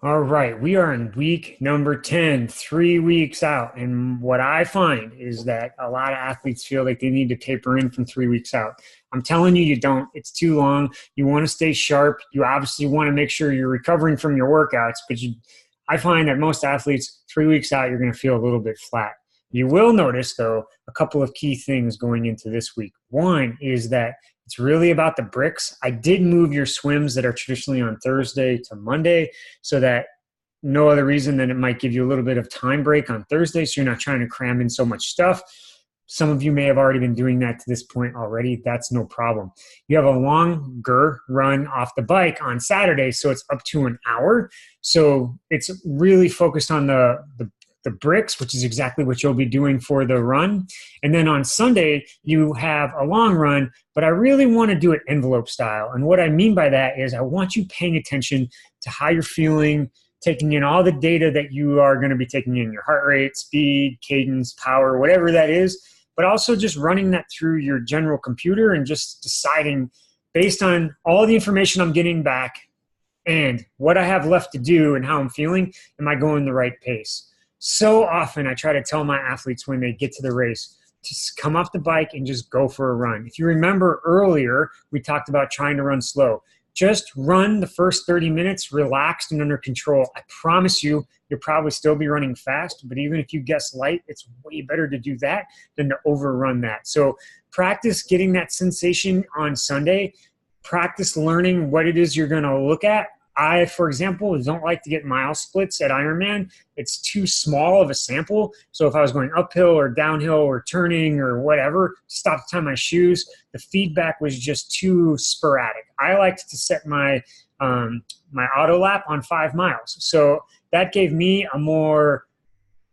All right, we are in week number 10, 3 weeks out. And what I find is that a lot of athletes feel like they need to taper in from 3 weeks out. I'm telling you, you don't. It's too long. You want to stay sharp. You obviously want to make sure you're recovering from your workouts, but I find that most athletes, 3 weeks out, you're going to feel a little bit flat. You will notice, though, a couple of key things going into this week. One is that it's really about the bricks. I did move your swims that are traditionally on Thursday to Monday so that no other reason than it might give you a little bit of time break on Thursday so you're not trying to cram in so much stuff. Some of you may have already been doing that to this point already. That's no problem. You have a longer run off the bike on Saturday, so it's up to an hour. So it's really focused on the bricks, which is exactly what you'll be doing for the run. And then on Sunday, you have a long run, but I really want to do it envelope style. And what I mean by that is I want you paying attention to how you're feeling, taking in all the data that you are going to be taking in, your heart rate, speed, cadence, power, whatever that is, but also just running that through your general computer and just deciding based on all the information I'm getting back and what I have left to do and how I'm feeling, am I going the right pace? So often I try to tell my athletes when they get to the race, just come off the bike and just go for a run. If you remember earlier, we talked about trying to run slow. Just run the first 30 minutes relaxed and under control. I promise you, you'll probably still be running fast, but even if you guess light, it's way better to do that than to overrun that. So practice getting that sensation on Sunday. Practice learning what it is you're going to look at. I, for example, don't like to get mile splits at Ironman. It's too small of a sample. So if I was going uphill or downhill or turning or whatever, stop to tie my shoes, the feedback was just too sporadic. I liked to set my my auto lap on 5 miles. So that gave me a more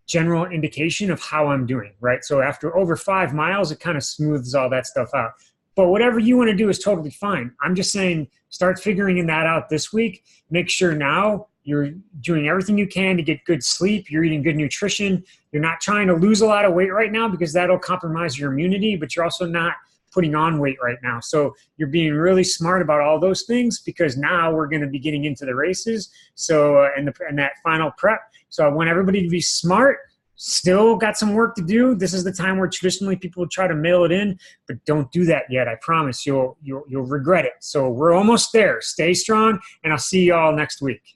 general indication of how I'm doing, right? So after over 5 miles, it kind of smooths all that stuff out. But whatever you want to do is totally fine. I'm just saying start figuring that out this week. Make sure now you're doing everything you can to get good sleep. You're eating good nutrition. You're not trying to lose a lot of weight right now because that'll compromise your immunity, but you're also not putting on weight right now. So you're being really smart about all those things because now we're going to be getting into the races. So, and that final prep. So I want everybody to be smart. Still got some work to do. This is the time where traditionally people would try to mail it in, but don't do that yet. I promise you'll regret it. So we're almost there. Stay strong, and I'll see you all next week.